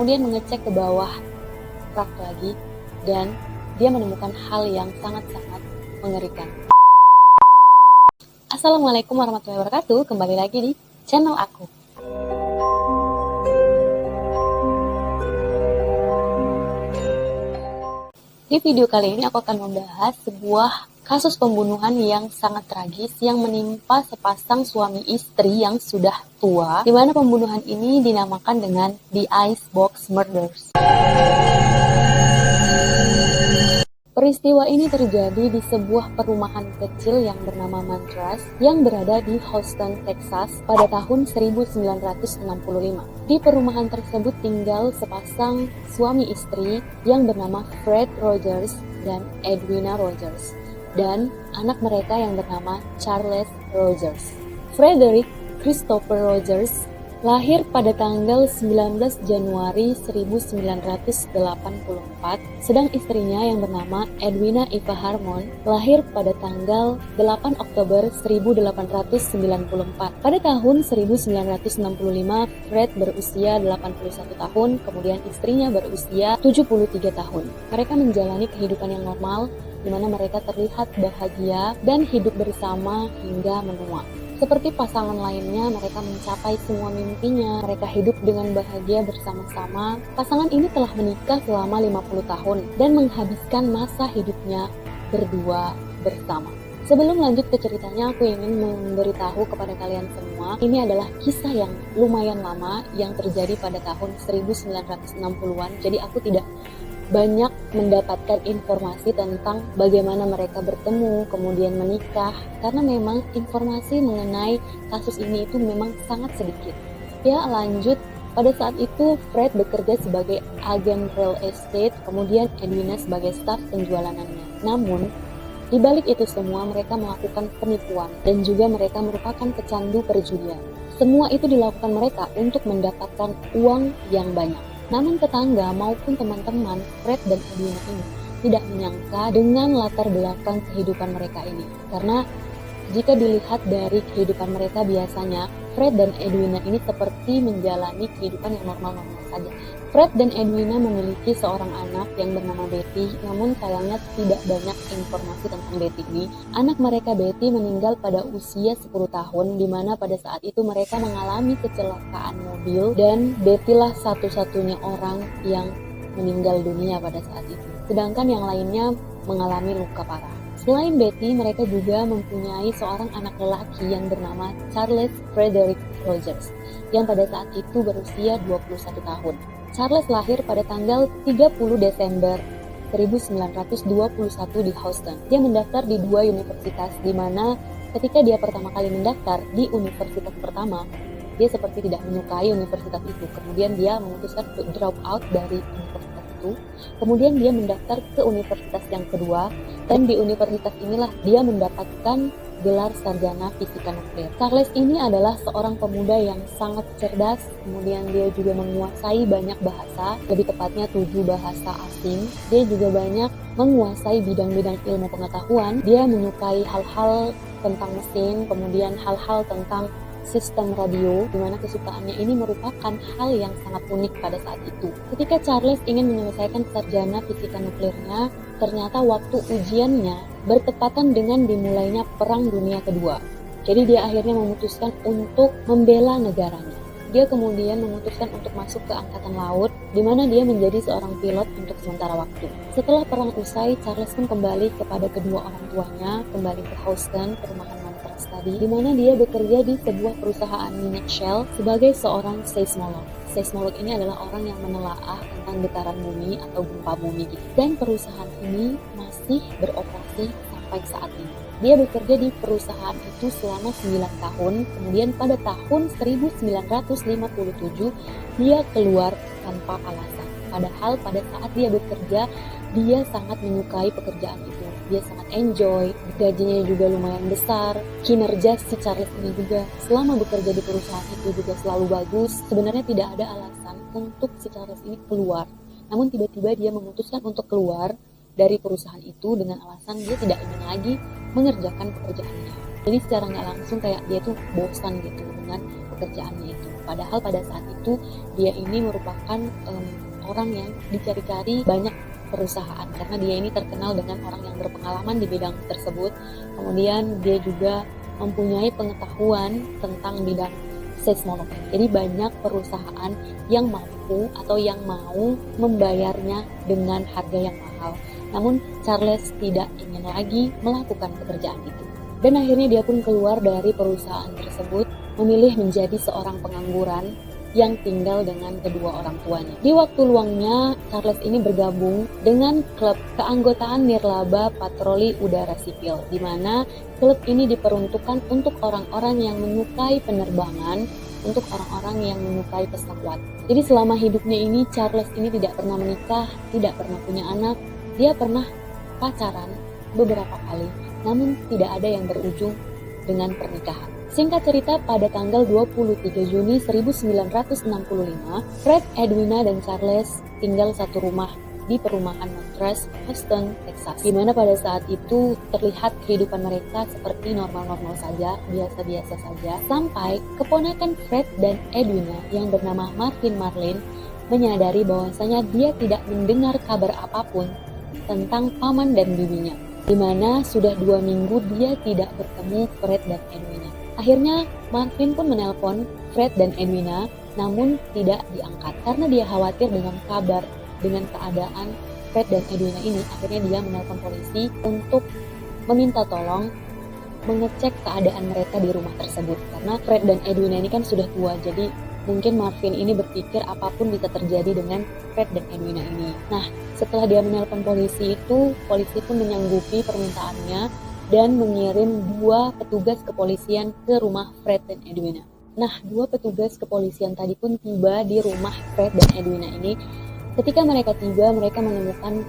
Kemudian mengecek ke bawah rak lagi, dan dia menemukan hal yang sangat-sangat mengerikan. Assalamualaikum warahmatullahi wabarakatuh, kembali lagi di channel aku. Di video kali ini aku akan membahas sebuah kasus pembunuhan yang sangat tragis yang menimpa sepasang suami istri yang sudah tua, di mana pembunuhan ini dinamakan dengan The Icebox Murders. Peristiwa ini terjadi di sebuah perumahan kecil yang bernama Montrose yang berada di Houston, Texas pada tahun 1965. Di perumahan tersebut tinggal sepasang suami istri yang bernama Fred Rogers dan Edwina Rogers, dan anak mereka yang bernama Charles Rogers. Frederick Christopher Rogers lahir pada tanggal 19 Januari 1984, sedang istrinya yang bernama Edwina Eva Harmon lahir pada tanggal 8 Oktober 1894. Pada tahun 1965, Fred berusia 81 tahun, kemudian istrinya berusia 73 tahun. Mereka menjalani kehidupan yang normal, di mana mereka terlihat bahagia dan hidup bersama hingga menua. Seperti pasangan lainnya, mereka mencapai semua mimpinya. Mereka hidup dengan bahagia bersama-sama. Pasangan ini telah menikah selama 50 tahun dan menghabiskan masa hidupnya berdua bersama. Sebelum lanjut ke ceritanya, aku ingin memberitahu kepada kalian semua, ini adalah kisah yang lumayan lama yang terjadi pada tahun 1960-an. Jadi aku tidak banyak mendapatkan informasi tentang bagaimana mereka bertemu, kemudian menikah, karena memang informasi mengenai kasus ini itu memang sangat sedikit. Ya, lanjut. Pada saat itu, Fred bekerja sebagai agen real estate, kemudian Edwina sebagai staf penjualanannya. Namun, di balik itu semua, mereka melakukan penipuan, dan juga mereka merupakan pecandu perjudian. Semua itu dilakukan mereka untuk mendapatkan uang yang banyak. Namun tetangga maupun teman-teman Fred dan Edwina ini tidak menyangka dengan latar belakang kehidupan mereka ini. Karena jika dilihat dari kehidupan mereka biasanya, Fred dan Edwina ini seperti menjalani kehidupan yang normal-normal saja. Fred dan Edwina memiliki seorang anak yang bernama Betty, namun sayangnya tidak banyak informasi tentang Betty ini. Anak mereka Betty meninggal pada usia 10 tahun, di mana pada saat itu mereka mengalami kecelakaan mobil, dan Betty lah satu-satunya orang yang meninggal dunia pada saat itu. Sedangkan yang lainnya mengalami luka parah. Selain Betty, mereka juga mempunyai seorang anak lelaki yang bernama Charles Frederick Rogers, yang pada saat itu berusia 21 tahun. Charles lahir pada tanggal 30 Desember 1921 di Houston. Dia mendaftar di dua universitas, di mana ketika dia pertama kali mendaftar di universitas pertama, dia seperti tidak menyukai universitas itu. Kemudian dia memutuskan untuk drop out dari universitas itu. Kemudian dia mendaftar ke universitas yang kedua, dan di universitas inilah dia mendapatkan gelar sarjana fisika nuklir. Charles ini adalah seorang pemuda yang sangat cerdas, kemudian dia juga menguasai banyak bahasa, lebih tepatnya 7 bahasa asing. Dia juga banyak menguasai bidang-bidang ilmu pengetahuan. Dia menyukai hal-hal tentang mesin, kemudian hal-hal tentang sistem radio, di mana kesukaannya ini merupakan hal yang sangat unik pada saat itu. Ketika Charles ingin menyelesaikan sarjana fisika nuklirnya, ternyata waktu ujiannya bertepatan dengan dimulainya Perang Dunia Kedua. Jadi dia akhirnya memutuskan untuk membela negaranya. Dia kemudian memutuskan untuk masuk ke Angkatan Laut, di mana dia menjadi seorang pilot untuk sementara waktu. Setelah perang usai, Charles pun kembali kepada kedua orang tuanya, kembali ke Houston, perumahan Montrose tadi, di mana dia bekerja di sebuah perusahaan minyak Shell sebagai seorang seismolog. Seismolog ini adalah orang yang menelaah tentang getaran bumi atau gempa bumi gitu. Dan perusahaan ini masih beroperasi sampai saat ini. Dia bekerja di perusahaan itu selama 9 tahun, kemudian pada tahun 1957 dia keluar tanpa alasan. Padahal pada saat dia bekerja, dia sangat menyukai pekerjaan itu. Dia sangat enjoy, gajinya juga lumayan besar, kinerja si Charles ini juga selama bekerja di perusahaan itu juga selalu bagus. Sebenarnya tidak ada alasan untuk si Charles ini keluar. Namun tiba-tiba dia memutuskan untuk keluar dari perusahaan itu dengan alasan dia tidak ingin lagi mengerjakan pekerjaannya. Jadi secara nggak langsung kayak dia tuh bosan gitu dengan pekerjaannya itu. Padahal pada saat itu dia ini merupakan orang yang dicari-cari banyak perusahaan karena dia ini terkenal dengan orang yang berpengalaman di bidang tersebut. Kemudian dia juga mempunyai pengetahuan tentang bidang seismologi. Jadi banyak perusahaan yang mampu atau yang mau membayarnya dengan harga yang mahal. Namun Charles tidak ingin lagi melakukan pekerjaan itu. Dan akhirnya dia pun keluar dari perusahaan tersebut, memilih menjadi seorang pengangguran yang tinggal dengan kedua orang tuanya. Di waktu luangnya, Charles ini bergabung dengan klub keanggotaan Nirlaba Patroli Udara Sipil, di mana klub ini diperuntukkan untuk orang-orang yang menyukai penerbangan, untuk orang-orang yang menyukai pesawat. Jadi selama hidupnya ini, Charles ini tidak pernah menikah, tidak pernah punya anak. Dia pernah pacaran beberapa kali, namun tidak ada yang berujung dengan pernikahan. Singkat cerita, pada tanggal 23 Juni 1965, Fred, Edwina, dan Charles tinggal satu rumah di perumahan Montrose, Houston, Texas. Di mana pada saat itu terlihat kehidupan mereka seperti normal-normal saja, biasa-biasa saja, sampai keponakan Fred dan Edwina yang bernama Marvin Marlin menyadari bahwasanya dia tidak mendengar kabar apapun tentang paman dan bibinya, di mana sudah 2 minggu dia tidak bertemu Fred dan Edwina. Akhirnya Marvin pun menelpon Fred dan Edwina, namun tidak diangkat karena dia khawatir dengan kabar, dengan keadaan Fred dan Edwina ini. Akhirnya dia menelpon polisi untuk meminta tolong mengecek keadaan mereka di rumah tersebut, karena Fred dan Edwina ini kan sudah tua, jadi mungkin Marvin ini berpikir apapun bisa terjadi dengan Fred dan Edwina ini. Nah, setelah dia menelpon polisi itu, polisi pun menyanggupi permintaannya dan mengirim 2 petugas kepolisian ke rumah Fred dan Edwina. Nah, 2 petugas kepolisian tadi pun tiba di rumah Fred dan Edwina ini. Ketika mereka tiba, mereka menemukan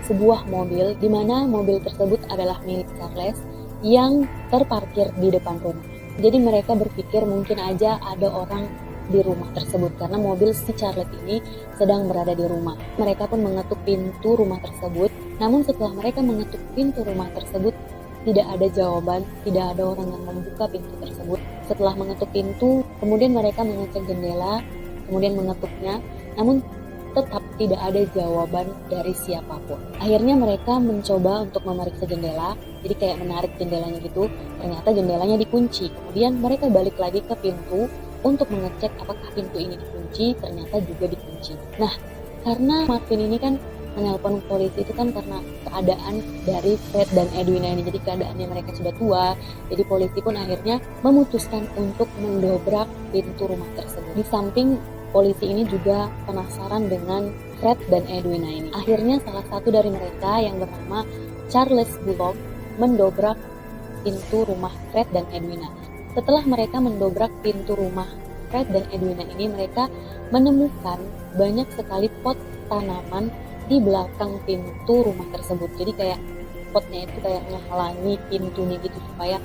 sebuah mobil, di mana mobil tersebut adalah milik Charles yang terparkir di depan rumah. Jadi mereka berpikir mungkin aja ada orang di rumah tersebut karena mobil si Charles ini sedang berada di rumah. Mereka pun mengetuk pintu rumah tersebut, namun setelah mereka mengetuk pintu rumah tersebut, tidak ada jawaban, tidak ada orang yang membuka pintu tersebut. Setelah mengetuk pintu, kemudian mereka mengecek jendela, kemudian mengetuknya, namun tetap tidak ada jawaban dari siapapun. Akhirnya mereka mencoba untuk memeriksa jendela, jadi kayak menarik jendelanya gitu, ternyata jendelanya dikunci. Kemudian mereka balik lagi ke pintu untuk mengecek apakah pintu ini dikunci, ternyata juga dikunci. Nah, karena Marvin ini kan menelpon polisi itu kan karena keadaan dari Fred dan Edwina ini, jadi keadaannya mereka sudah tua, jadi polisi pun akhirnya memutuskan untuk mendobrak pintu rumah tersebut. Di samping polisi ini juga penasaran dengan Fred dan Edwina ini. Akhirnya salah satu dari mereka yang bernama Charles Bullock mendobrak pintu rumah Fred dan Edwina. Setelah mereka mendobrak pintu rumah Fred dan Edwina ini, mereka menemukan banyak sekali pot tanaman di belakang pintu rumah tersebut. Jadi kayak potnya itu kayak menghalangi pintunya gitu supaya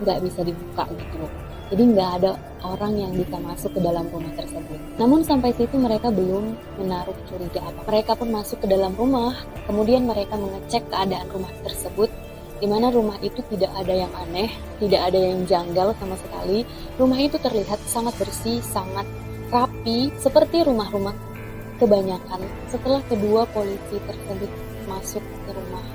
nggak bisa dibuka gitu loh. Jadi nggak ada orang yang bisa masuk ke dalam rumah tersebut. Namun sampai situ mereka belum menaruh curiga apa. Mereka pun masuk ke dalam rumah, kemudian mereka mengecek keadaan rumah tersebut, di mana rumah itu tidak ada yang aneh, tidak ada yang janggal sama sekali. Rumah itu terlihat sangat bersih, sangat rapi, seperti rumah-rumah kebanyakan. Setelah kedua polisi tersebut masuk ke rumah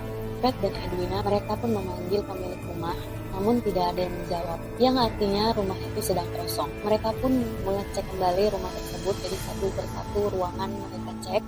Fred dan Edwina, mereka pun memanggil pemilik rumah, namun tidak ada yang menjawab, yang artinya rumah itu sedang kosong. Mereka pun mengecek kembali rumah tersebut, jadi satu persatu ruangan mereka cek,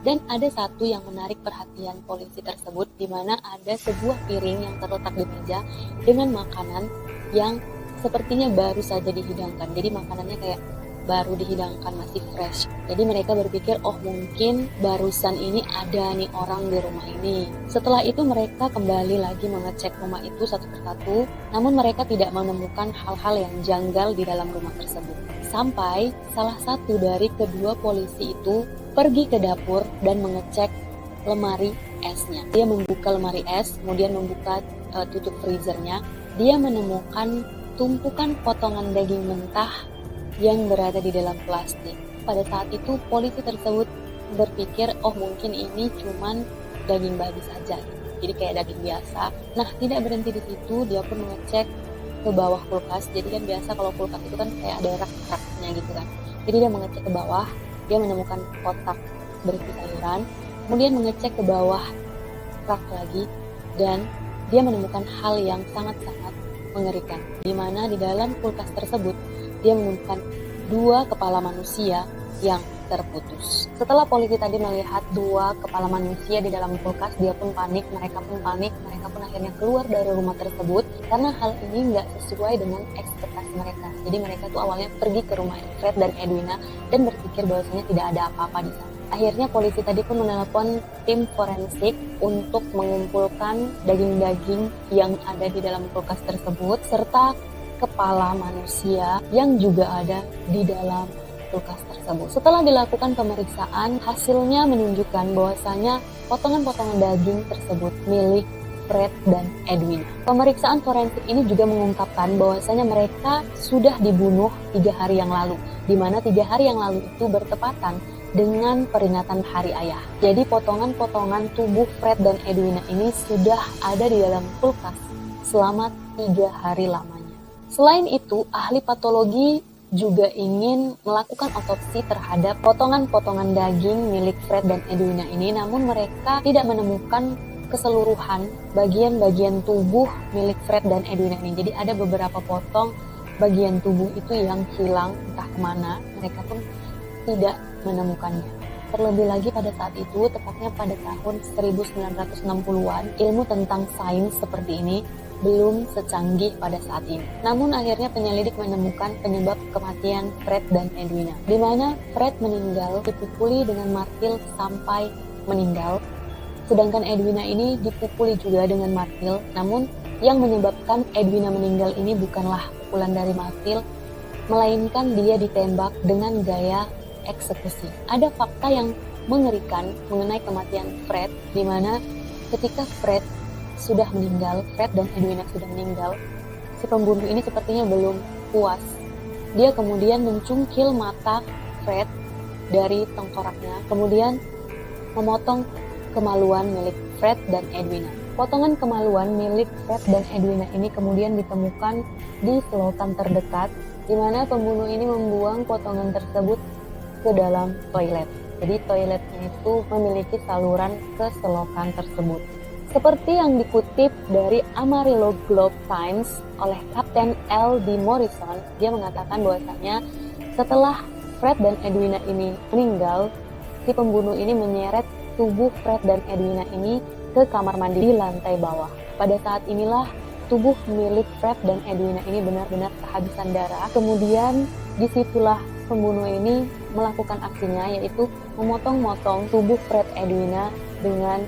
dan ada satu yang menarik perhatian polisi tersebut, di mana ada sebuah piring yang terletak di meja dengan makanan yang sepertinya baru saja dihidangkan. Jadi makanannya kayak baru dihidangkan, masih fresh. Jadi mereka berpikir, oh mungkin barusan ini ada nih orang di rumah ini. Setelah itu mereka kembali lagi mengecek rumah itu satu persatu, namun mereka tidak menemukan hal-hal yang janggal di dalam rumah tersebut. Sampai salah satu dari kedua polisi itu pergi ke dapur dan mengecek lemari esnya. Dia membuka lemari es, kemudian membuka tutup freezernya. Dia menemukan tumpukan potongan daging mentah yang berada di dalam plastik. Pada saat itu polisi tersebut berpikir, oh mungkin ini cuman daging babi saja, jadi kayak daging biasa. Nah, tidak berhenti di situ, dia pun mengecek ke bawah kulkas. Jadi kan biasa kalau kulkas itu kan kayak ada rak-raknya gitu kan. Jadi dia mengecek ke bawah, dia menemukan kotak berisi sayuran, kemudian mengecek ke bawah rak lagi, dan dia menemukan hal yang sangat-sangat mengerikan, di mana di dalam kulkas tersebut dia menemukan 2 kepala manusia yang terputus. Setelah polisi tadi melihat 2 kepala manusia di dalam kulkas, dia pun panik, mereka pun akhirnya keluar dari rumah tersebut karena hal ini nggak sesuai dengan ekspektasi mereka. Jadi mereka tuh awalnya pergi ke rumah Fred dan Edwina dan berpikir bahwasanya tidak ada apa-apa di sana. Akhirnya polisi tadi pun menelpon tim forensik untuk mengumpulkan daging-daging yang ada di dalam kulkas tersebut serta kepala manusia yang juga ada di dalam kulkas tersebut. Setelah dilakukan pemeriksaan, hasilnya menunjukkan bahwasanya potongan-potongan daging tersebut milik Fred dan Edwina. Pemeriksaan forensik ini juga mengungkapkan bahwasanya mereka sudah dibunuh 3 hari yang lalu, di mana 3 hari yang lalu itu bertepatan dengan peringatan Hari Ayah. Jadi potongan-potongan tubuh Fred dan Edwina ini sudah ada di dalam kulkas selama 3 hari lamanya. Selain itu, ahli patologi juga ingin melakukan otopsi terhadap potongan-potongan daging milik Fred dan Edwina ini, namun mereka tidak menemukan keseluruhan bagian-bagian tubuh milik Fred dan Edwina ini. Jadi ada beberapa potong bagian tubuh itu yang hilang entah kemana, mereka pun tidak menemukannya. Terlebih lagi pada saat itu, tepatnya pada tahun 1960-an, ilmu tentang sains seperti ini belum secanggih pada saat ini. Namun akhirnya penyelidik menemukan penyebab kematian Fred dan Edwina, di mana Fred meninggal dipukuli dengan martil sampai meninggal, sedangkan Edwina ini dipukuli juga dengan martil. Namun yang menyebabkan Edwina meninggal ini bukanlah pukulan dari martil, melainkan dia ditembak dengan gaya eksekusi. Ada fakta yang mengerikan mengenai kematian Fred, di mana ketika Fred dan Edwina sudah meninggal, si pembunuh ini sepertinya belum puas. Dia kemudian mencungkil mata Fred dari tengkoraknya, kemudian memotong kemaluan milik Fred dan Edwina. Potongan kemaluan milik Fred dan Edwina ini kemudian ditemukan di selokan terdekat, di mana pembunuh ini membuang potongan tersebut ke dalam toilet. Jadi toiletnya itu memiliki saluran ke selokan tersebut. Seperti yang dikutip dari Amarillo Globe Times oleh Kapten L. D. Morrison, dia mengatakan bahwasanya setelah Fred dan Edwina ini meninggal, si pembunuh ini menyeret tubuh Fred dan Edwina ini ke kamar mandi di lantai bawah. Pada saat inilah tubuh milik Fred dan Edwina ini benar-benar kehabisan darah. Kemudian disitulah pembunuh ini melakukan aksinya, yaitu memotong-motong tubuh Fred Edwina dengan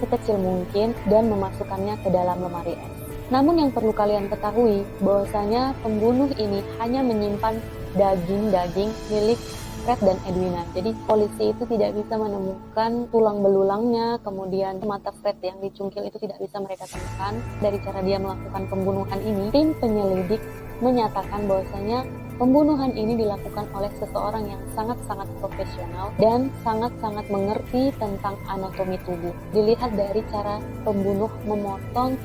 sekecil mungkin dan memasukkannya ke dalam lemari es. Namun yang perlu kalian ketahui bahwasanya pembunuh ini hanya menyimpan daging-daging milik Fred dan Edwina. Jadi polisi itu tidak bisa menemukan tulang belulangnya, kemudian mata Fred yang dicungkil itu tidak bisa mereka temukan. Dari cara dia melakukan pembunuhan ini, tim penyelidik menyatakan bahwasanya pembunuhan ini dilakukan oleh seseorang yang sangat-sangat profesional dan sangat-sangat mengerti tentang anatomi tubuh. Dilihat dari cara pembunuh memotong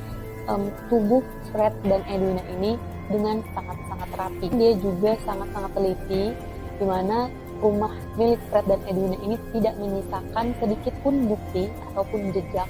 tubuh Fred dan Edwina ini dengan sangat-sangat rapi. Dia juga sangat-sangat teliti, di mana rumah milik Fred dan Edwina ini tidak menyisakan sedikit pun bukti ataupun jejak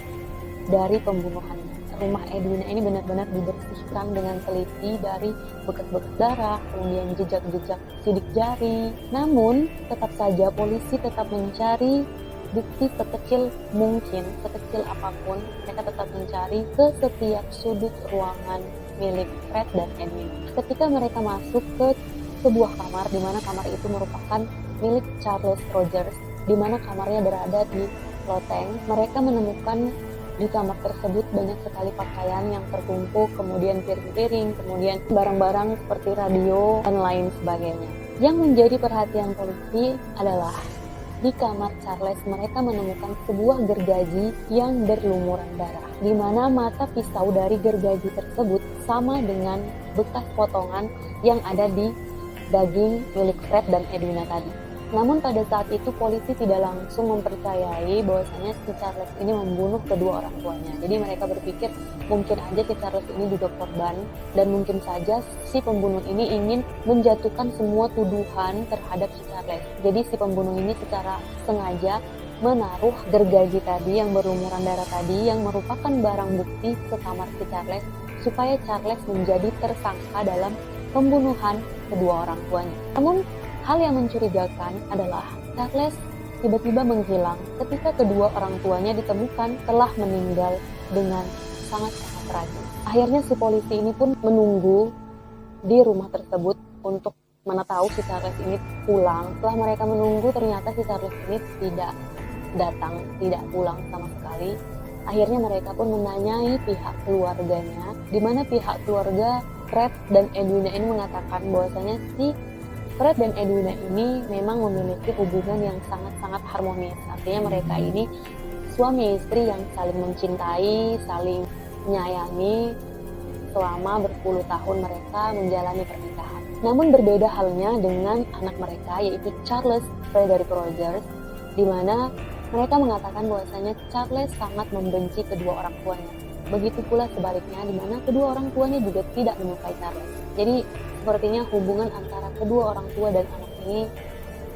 dari pembunuhannya. Rumah Edwina ini benar-benar dibersihkan dengan teliti dari bekas-bekas darah, kemudian jejak-jejak sidik jari. Namun, tetap saja polisi tetap mencari bukti sekecil mungkin, sekecil apapun, mereka tetap mencari ke setiap sudut ruangan milik Fred dan Edwina. Ketika mereka masuk ke sebuah kamar, di mana kamar itu merupakan milik Charles Rogers, di mana kamarnya berada di loteng, mereka menemukan di kamar tersebut banyak sekali pakaian yang tertumpuk, kemudian piring-piring, kemudian barang-barang seperti radio dan lain sebagainya. Yang menjadi perhatian polisi adalah di kamar Charles mereka menemukan sebuah gergaji yang berlumuran darah, di mana mata pisau dari gergaji tersebut sama dengan bekas potongan yang ada di daging milik Fred dan Edwina tadi. Namun pada saat itu polisi tidak langsung mempercayai bahwasanya si Charles ini membunuh kedua orang tuanya. Jadi mereka berpikir mungkin aja si Charles ini juga korban dan mungkin saja si pembunuh ini ingin menjatuhkan semua tuduhan terhadap si Charles. Jadi si pembunuh ini secara sengaja menaruh gergaji tadi yang berlumuran darah tadi yang merupakan barang bukti ke kamar si Charles supaya Charles menjadi tersangka dalam pembunuhan kedua orang tuanya. Namun hal yang mencurigakan adalah Charles tiba-tiba menghilang ketika kedua orang tuanya ditemukan telah meninggal dengan sangat-sangat tragis. Akhirnya si polisi ini pun menunggu di rumah tersebut untuk mana tahu si Charles ini pulang. Setelah mereka menunggu, ternyata si Charles ini tidak datang, tidak pulang sama sekali. Akhirnya mereka pun menanyai pihak keluarganya, di mana pihak keluarga Fred dan Edwina ini mengatakan bahwasanya si Fred dan Edwina ini memang memiliki hubungan yang sangat-sangat harmonis. Artinya mereka ini suami istri yang saling mencintai, saling menyayangi selama berpuluh tahun mereka menjalani pernikahan. Namun berbeda halnya dengan anak mereka yaitu Charles Frederick Rogers, di mana mereka mengatakan bahwasanya Charles sangat membenci kedua orang tuanya. Begitu pula sebaliknya, di mana kedua orang tuanya juga tidak menyukai Charles. Jadi sepertinya hubungan antara kedua orang tua dan anak ini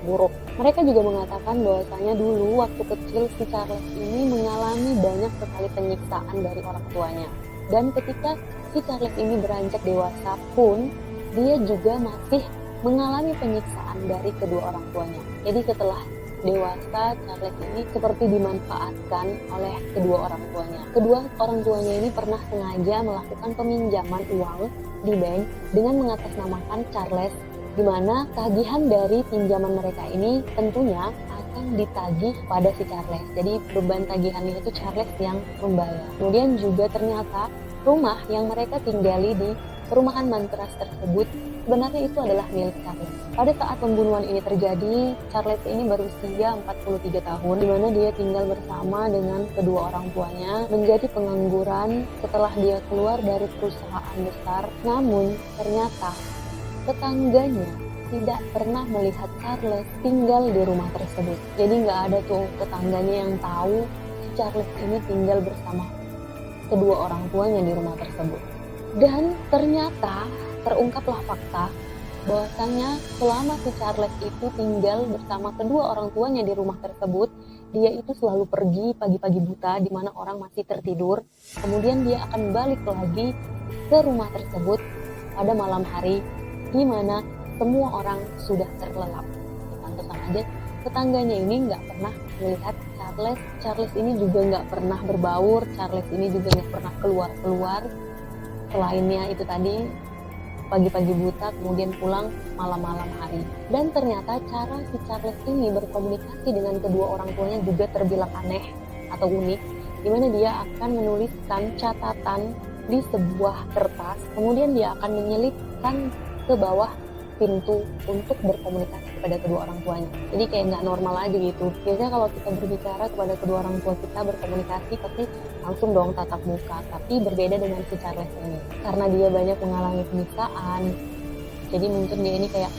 buruk. Mereka juga mengatakan bahwasanya dulu waktu kecil si Charles ini mengalami banyak sekali penyiksaan dari orang tuanya. Dan ketika si Charles ini beranjak dewasa pun, dia juga masih mengalami penyiksaan dari kedua orang tuanya. Jadi setelah dewasa, Charles ini seperti dimanfaatkan oleh kedua orang tuanya. Kedua orang tuanya ini pernah sengaja melakukan peminjaman uang di bank dengan mengatasnamakan Charles, di mana tagihan dari pinjaman mereka ini tentunya akan ditagih pada si Charles. Jadi beban tagihannya itu Charles yang membayar. Kemudian juga ternyata rumah yang mereka tinggali di perumahan Mantras tersebut sebenarnya itu adalah milik Charles. Pada saat pembunuhan ini terjadi, Charles ini berusia 43 tahun, di mana dia tinggal bersama dengan kedua orang tuanya, menjadi pengangguran setelah dia keluar dari perusahaan besar. Namun ternyata tetangganya tidak pernah melihat Charles tinggal di rumah tersebut. Jadi nggak ada tuh tetangganya yang tahu si Charles ini tinggal bersama kedua orang tuanya di rumah tersebut. Dan ternyata terungkaplah fakta bahwasanya selama si Charles itu tinggal bersama kedua orang tuanya di rumah tersebut, dia itu selalu pergi pagi-pagi buta di mana orang masih tertidur. Kemudian dia akan balik lagi ke rumah tersebut pada malam hari di mana semua orang sudah terlelap. Pantesan aja tetangganya ini nggak pernah melihat Charles. Charles ini juga nggak pernah berbaur. Charles ini juga nggak pernah keluar-keluar. Selainnya itu tadi pagi-pagi buta, kemudian pulang malam-malam hari. Dan ternyata cara si Charles ini berkomunikasi dengan kedua orang tuanya juga terbilang aneh atau unik, di mana dia akan menuliskan catatan di sebuah kertas, kemudian dia akan menyelipkan ke bawah pintu untuk berkomunikasi kepada kedua orang tuanya. Jadi kayak nggak normal aja gitu. Biasanya kalau kita berbicara kepada kedua orang tua kita berkomunikasi pasti langsung dong tatap muka. Tapi berbeda dengan si Charles ini. Karena dia banyak mengalami penyiksaan, jadi mungkin dia ini kayak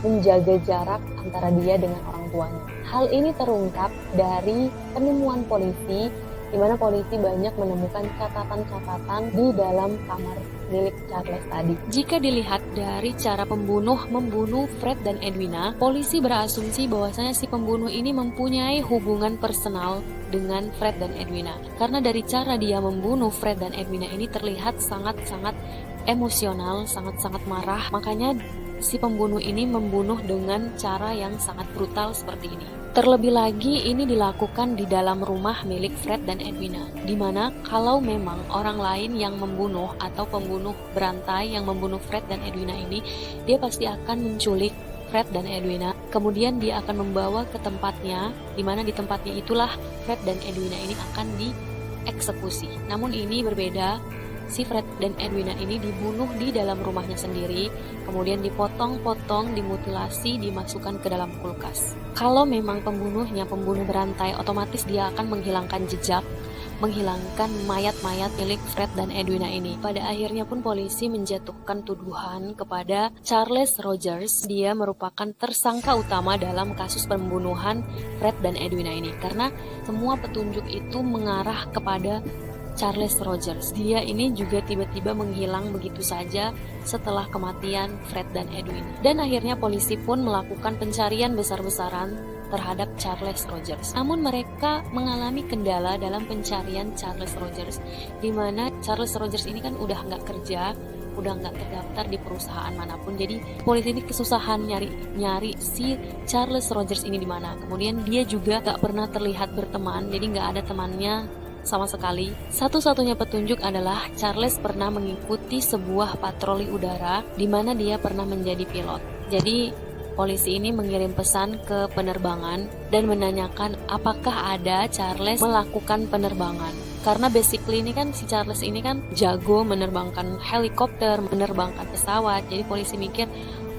menjaga jarak antara dia dengan orang tuanya. Hal ini terungkap dari penemuan polisi, di mana polisi banyak menemukan catatan-catatan di dalam kamar milik Charles tadi. Jika dilihat dari cara pembunuh membunuh Fred dan Edwina, polisi berasumsi bahwasanya si pembunuh ini mempunyai hubungan personal dengan Fred dan Edwina. Karena dari cara dia membunuh Fred dan Edwina ini terlihat sangat-sangat emosional, sangat-sangat marah. Makanya si pembunuh ini membunuh dengan cara yang sangat brutal seperti ini. Terlebih lagi ini dilakukan di dalam rumah milik Fred dan Edwina, di mana kalau memang orang lain yang membunuh atau pembunuh berantai yang membunuh Fred dan Edwina ini, dia pasti akan menculik Fred dan Edwina, kemudian dia akan membawa ke tempatnya, di mana di tempatnya itulah Fred dan Edwina ini akan dieksekusi. Namun ini berbeda. Si Fred dan Edwina ini dibunuh di dalam rumahnya sendiri, kemudian dipotong-potong, dimutilasi, dimasukkan ke dalam kulkas. Kalau memang pembunuhnya pembunuh berantai, otomatis dia akan menghilangkan jejak, menghilangkan mayat-mayat milik Fred dan Edwina ini. Pada akhirnya pun polisi menjatuhkan tuduhan kepada Charles Rogers. Dia merupakan tersangka utama dalam kasus pembunuhan Fred dan Edwina ini, karena semua petunjuk itu mengarah kepada Charles Rogers. Dia ini juga tiba-tiba menghilang begitu saja setelah kematian Fred dan Edwina. Dan akhirnya polisi pun melakukan pencarian besar-besaran terhadap Charles Rogers. Namun mereka mengalami kendala dalam pencarian Charles Rogers, di mana Charles Rogers ini kan udah nggak kerja, udah nggak terdaftar di perusahaan manapun. Jadi polisi ini kesusahan nyari si Charles Rogers ini di mana. Kemudian dia juga nggak pernah terlihat berteman, jadi nggak ada temannya sama sekali. Satu-satunya petunjuk adalah Charles pernah mengikuti sebuah patroli udara di mana dia pernah menjadi pilot. Jadi polisi ini mengirim pesan ke penerbangan dan menanyakan apakah ada Charles melakukan penerbangan. Karena basically ini kan si Charles ini kan jago menerbangkan helikopter, menerbangkan pesawat. Jadi polisi mikir,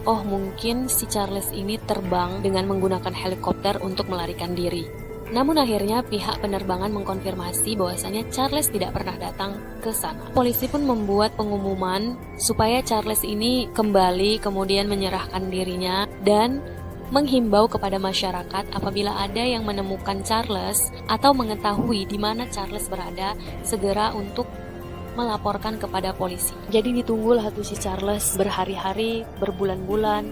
oh mungkin si Charles ini terbang dengan menggunakan helikopter untuk melarikan diri. Namun akhirnya pihak penerbangan mengkonfirmasi bahwasanya Charles tidak pernah datang ke sana. Polisi pun membuat pengumuman supaya Charles ini kembali kemudian menyerahkan dirinya dan menghimbau kepada masyarakat apabila ada yang menemukan Charles atau mengetahui di mana Charles berada, segera untuk melaporkan kepada polisi. Jadi ditunggulah tuh si Charles berhari-hari, berbulan-bulan,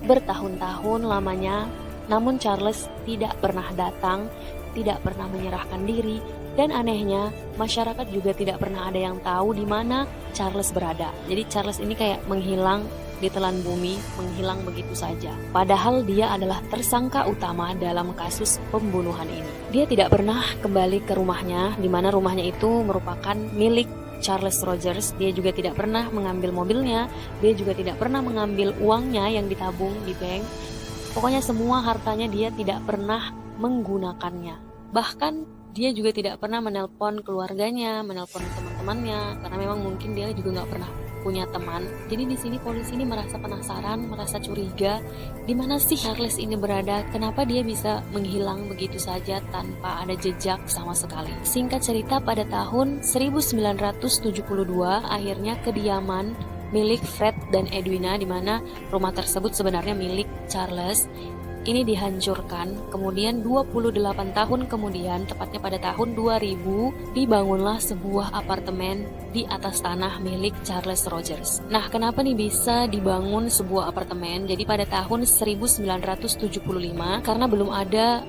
bertahun-tahun lamanya. Namun Charles tidak pernah datang, tidak pernah menyerahkan diri, dan anehnya masyarakat juga tidak pernah ada yang tahu di mana Charles berada. Jadi Charles ini kayak menghilang ditelan bumi, menghilang begitu saja. Padahal dia adalah tersangka utama dalam kasus pembunuhan ini. Dia tidak pernah kembali ke rumahnya, di mana rumahnya itu merupakan milik Charles Rogers. Dia juga tidak pernah mengambil mobilnya, dia juga tidak pernah mengambil uangnya yang ditabung di bank. Pokoknya semua hartanya dia tidak pernah menggunakannya. Bahkan dia juga tidak pernah menelpon keluarganya, menelpon teman-temannya, karena memang mungkin dia juga nggak pernah punya teman. Jadi di sini polisi ini merasa penasaran, merasa curiga, di mana sih Charles ini berada? Kenapa dia bisa menghilang begitu saja tanpa ada jejak sama sekali? Singkat cerita, pada tahun 1972 akhirnya kediaman milik Fred dan Edwina, di mana rumah tersebut sebenarnya milik Charles, ini dihancurkan. Kemudian 28 tahun kemudian, tepatnya pada tahun 2000, dibangunlah sebuah apartemen di atas tanah milik Charles Rogers. Nah, kenapa nih bisa dibangun sebuah apartemen? Jadi pada tahun 1975, karena belum ada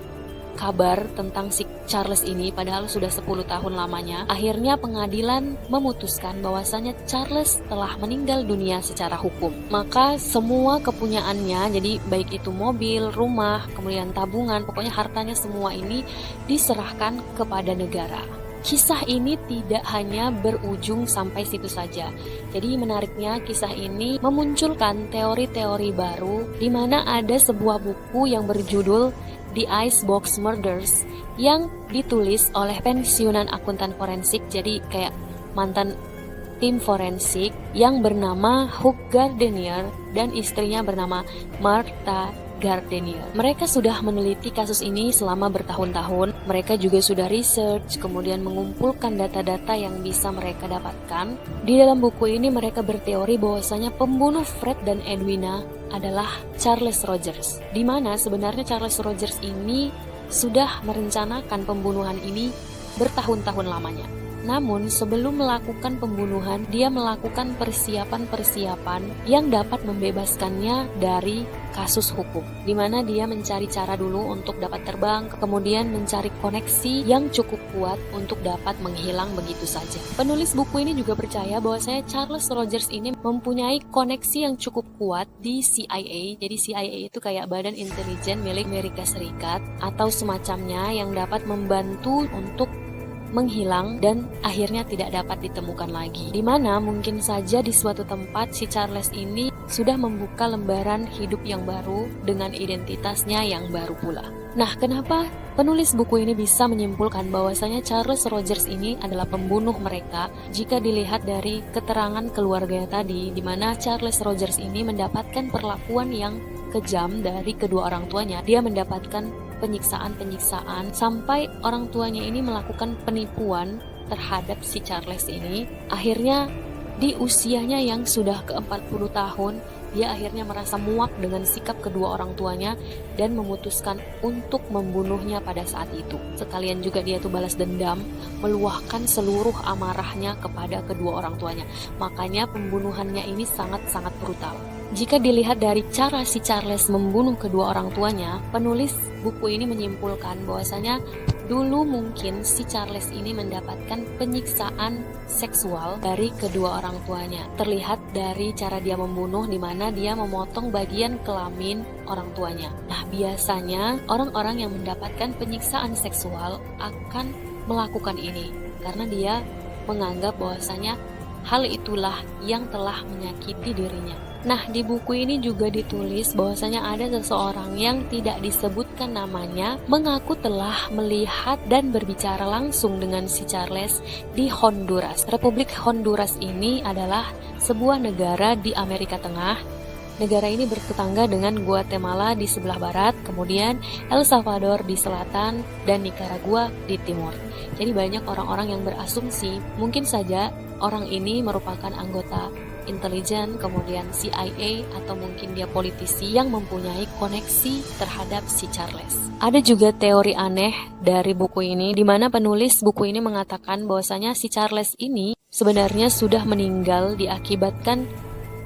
kabar tentang si Charles ini, padahal sudah 10 tahun lamanya, akhirnya pengadilan memutuskan bahwasanya Charles telah meninggal dunia secara hukum. Maka semua kepunyaannya, jadi baik itu mobil, rumah, kemudian tabungan, pokoknya hartanya semua ini diserahkan kepada negara. Kisah ini tidak hanya berujung sampai situ saja. Jadi menariknya kisah ini memunculkan teori-teori baru, di mana ada sebuah buku yang berjudul The Icebox Murders yang ditulis oleh pensiunan akuntan forensik, jadi kayak mantan tim forensik, yang bernama Hugh Gardenier dan istrinya bernama Martha Gardenier. Mereka sudah meneliti kasus ini selama bertahun-tahun. Mereka juga sudah research, kemudian mengumpulkan data-data yang bisa mereka dapatkan. Di dalam buku ini mereka berteori bahwasanya pembunuh Fred dan Edwina adalah Charles Rogers, di mana sebenarnya Charles Rogers ini sudah merencanakan pembunuhan ini bertahun-tahun lamanya. Namun sebelum melakukan pembunuhan, dia melakukan persiapan-persiapan yang dapat membebaskannya dari kasus hukum, di mana dia mencari cara dulu untuk dapat terbang, kemudian mencari koneksi yang cukup kuat untuk dapat menghilang begitu saja. Penulis buku ini juga percaya bahwasanya Charles Rogers ini mempunyai koneksi yang cukup kuat di CIA. Jadi CIA itu kayak badan intelijen milik Amerika Serikat atau semacamnya, yang dapat membantu untuk menghilang dan akhirnya tidak dapat ditemukan lagi. Di mana mungkin saja di suatu tempat si Charles ini sudah membuka lembaran hidup yang baru dengan identitasnya yang baru pula. Nah, kenapa penulis buku ini bisa menyimpulkan bahwasanya Charles Rogers ini adalah pembunuh mereka? Jika dilihat dari keterangan keluarganya tadi, di mana Charles Rogers ini mendapatkan perlakuan yang kejam dari kedua orang tuanya. Dia mendapatkan penyiksaan sampai orang tuanya ini melakukan penipuan terhadap si Charles ini. Akhirnya di usianya yang sudah ke-40 tahun, dia akhirnya merasa muak dengan sikap kedua orang tuanya dan memutuskan untuk membunuhnya pada saat itu. Sekalian juga dia tuh balas dendam, meluahkan seluruh amarahnya kepada kedua orang tuanya. Makanya pembunuhannya ini sangat-sangat brutal. Jika dilihat dari cara si Charles membunuh kedua orang tuanya, penulis buku ini menyimpulkan bahwasanya dulu mungkin si Charles ini mendapatkan penyiksaan seksual dari kedua orang tuanya. Terlihat dari cara dia membunuh, di mana dia memotong bagian kelamin orang tuanya. Nah, biasanya orang-orang yang mendapatkan penyiksaan seksual akan melakukan ini karena dia menganggap bahwasanya hal itulah yang telah menyakiti dirinya. Nah, di buku ini juga ditulis bahwasanya ada seseorang yang tidak disebutkan namanya mengaku telah melihat dan berbicara langsung dengan si Charles di Honduras. Republik Honduras ini adalah sebuah negara di Amerika Tengah. Negara ini bertetangga dengan Guatemala di sebelah barat, kemudian El Salvador di selatan, dan Nicaragua di timur. Jadi banyak orang-orang yang berasumsi mungkin saja orang ini merupakan anggota intelijen, kemudian CIA, atau mungkin dia politisi yang mempunyai koneksi terhadap si Charles. Ada juga teori aneh dari buku ini, di mana penulis buku ini mengatakan bahwasanya si Charles ini sebenarnya sudah meninggal diakibatkan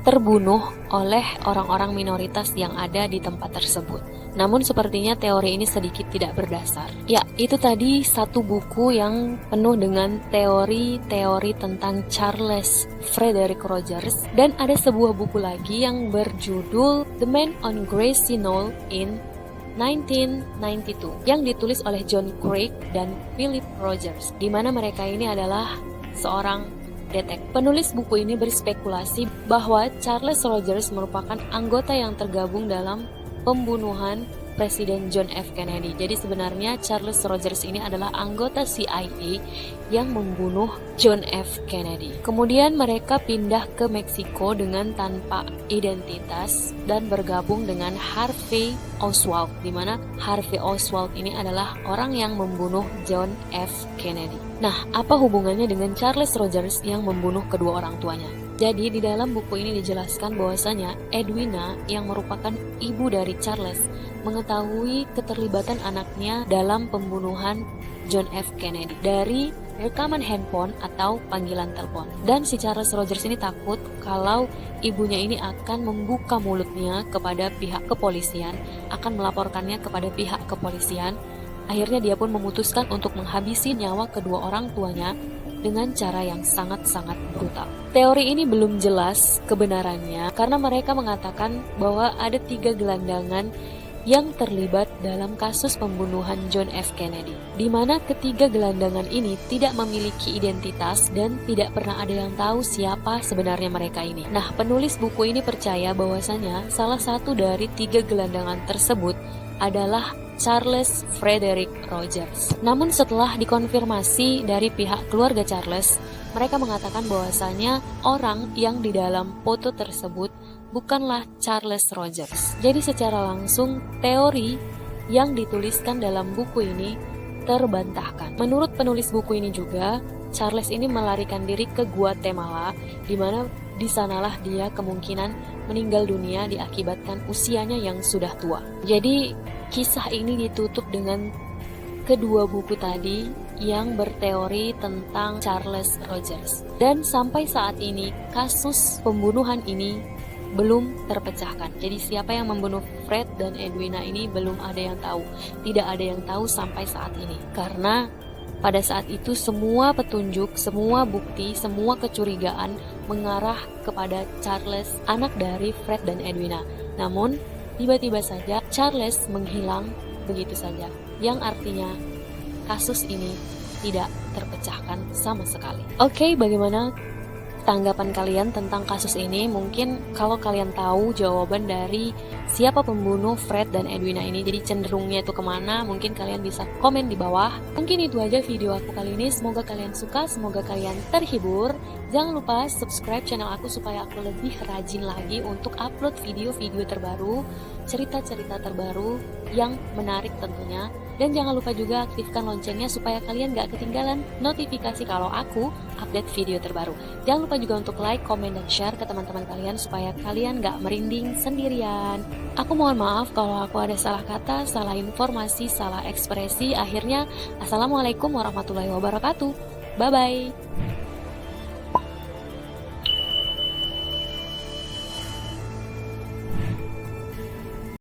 terbunuh oleh orang-orang minoritas yang ada di tempat tersebut. Namun sepertinya teori ini sedikit tidak berdasar. Ya, itu tadi satu buku yang penuh dengan teori-teori tentang Charles Frederick Rogers. Dan ada sebuah buku lagi yang berjudul The Man on Grassy Knoll in 1992 yang ditulis oleh John Craig dan Philip Rogers, di mana mereka ini adalah seorang detektif. Penulis buku ini berspekulasi bahwa Charles Rogers merupakan anggota yang tergabung dalam pembunuhan Presiden John F. Kennedy. Jadi sebenarnya Charles Rogers ini adalah anggota CIA yang membunuh John F. Kennedy. Kemudian mereka pindah ke Meksiko dengan tanpa identitas dan bergabung dengan Harvey Oswald, di mana Harvey Oswald ini adalah orang yang membunuh John F. Kennedy. Nah, apa hubungannya dengan Charles Rogers yang membunuh kedua orang tuanya? Jadi di dalam buku ini dijelaskan bahwasanya Edwina yang merupakan ibu dari Charles mengetahui keterlibatan anaknya dalam pembunuhan John F. Kennedy dari rekaman handphone atau panggilan telepon. Dan si Charles Rogers ini takut kalau ibunya ini akan membuka mulutnya kepada pihak kepolisian, akan melaporkannya kepada pihak kepolisian. Akhirnya dia pun memutuskan untuk menghabisi nyawa kedua orang tuanya dengan cara yang sangat-sangat brutal. Teori ini belum jelas kebenarannya karena mereka mengatakan bahwa ada 3 gelandangan yang terlibat dalam kasus pembunuhan John F. Kennedy, di mana ketiga gelandangan ini tidak memiliki identitas dan tidak pernah ada yang tahu siapa sebenarnya mereka ini. Nah, penulis buku ini percaya bahwasanya salah satu dari 3 gelandangan tersebut adalah Charles Frederick Rogers. Namun setelah dikonfirmasi dari pihak keluarga Charles, mereka mengatakan bahwasanya orang yang di dalam foto tersebut bukanlah Charles Rogers. Jadi secara langsung teori yang dituliskan dalam buku ini terbantahkan. Menurut penulis buku ini juga, Charles ini melarikan diri ke Guatemala, di mana di sanalah dia kemungkinan meninggal dunia diakibatkan usianya yang sudah tua. Jadi kisah ini ditutup dengan kedua buku tadi yang berteori tentang Charles Rogers. Dan sampai saat ini kasus pembunuhan ini belum terpecahkan. Jadi siapa yang membunuh Fred dan Edwina ini belum ada yang tahu. Tidak ada yang tahu sampai saat ini. Karena pada saat itu semua petunjuk, semua bukti, semua kecurigaan mengarah kepada Charles, anak dari Fred dan Edwina. Namun tiba-tiba saja Charles menghilang begitu saja. Yang artinya kasus ini tidak terpecahkan sama sekali. Oke, bagaimana tanggapan kalian tentang kasus ini? Mungkin kalau kalian tahu jawaban dari siapa pembunuh Fred dan Edwina ini, jadi cenderungnya itu kemana, mungkin kalian bisa komen di bawah. Mungkin itu aja video aku kali ini. Semoga kalian suka, semoga kalian terhibur. Jangan lupa subscribe channel aku supaya aku lebih rajin lagi untuk upload video-video terbaru, cerita-cerita terbaru yang menarik tentunya. Dan jangan lupa juga aktifkan loncengnya supaya kalian gak ketinggalan notifikasi kalau aku update video terbaru. Jangan lupa juga untuk like, komen, dan share ke teman-teman kalian supaya kalian gak merinding sendirian. Aku mohon maaf kalau aku ada salah kata, salah informasi, salah ekspresi. Akhirnya, Assalamualaikum warahmatullahi wabarakatuh. Bye-bye.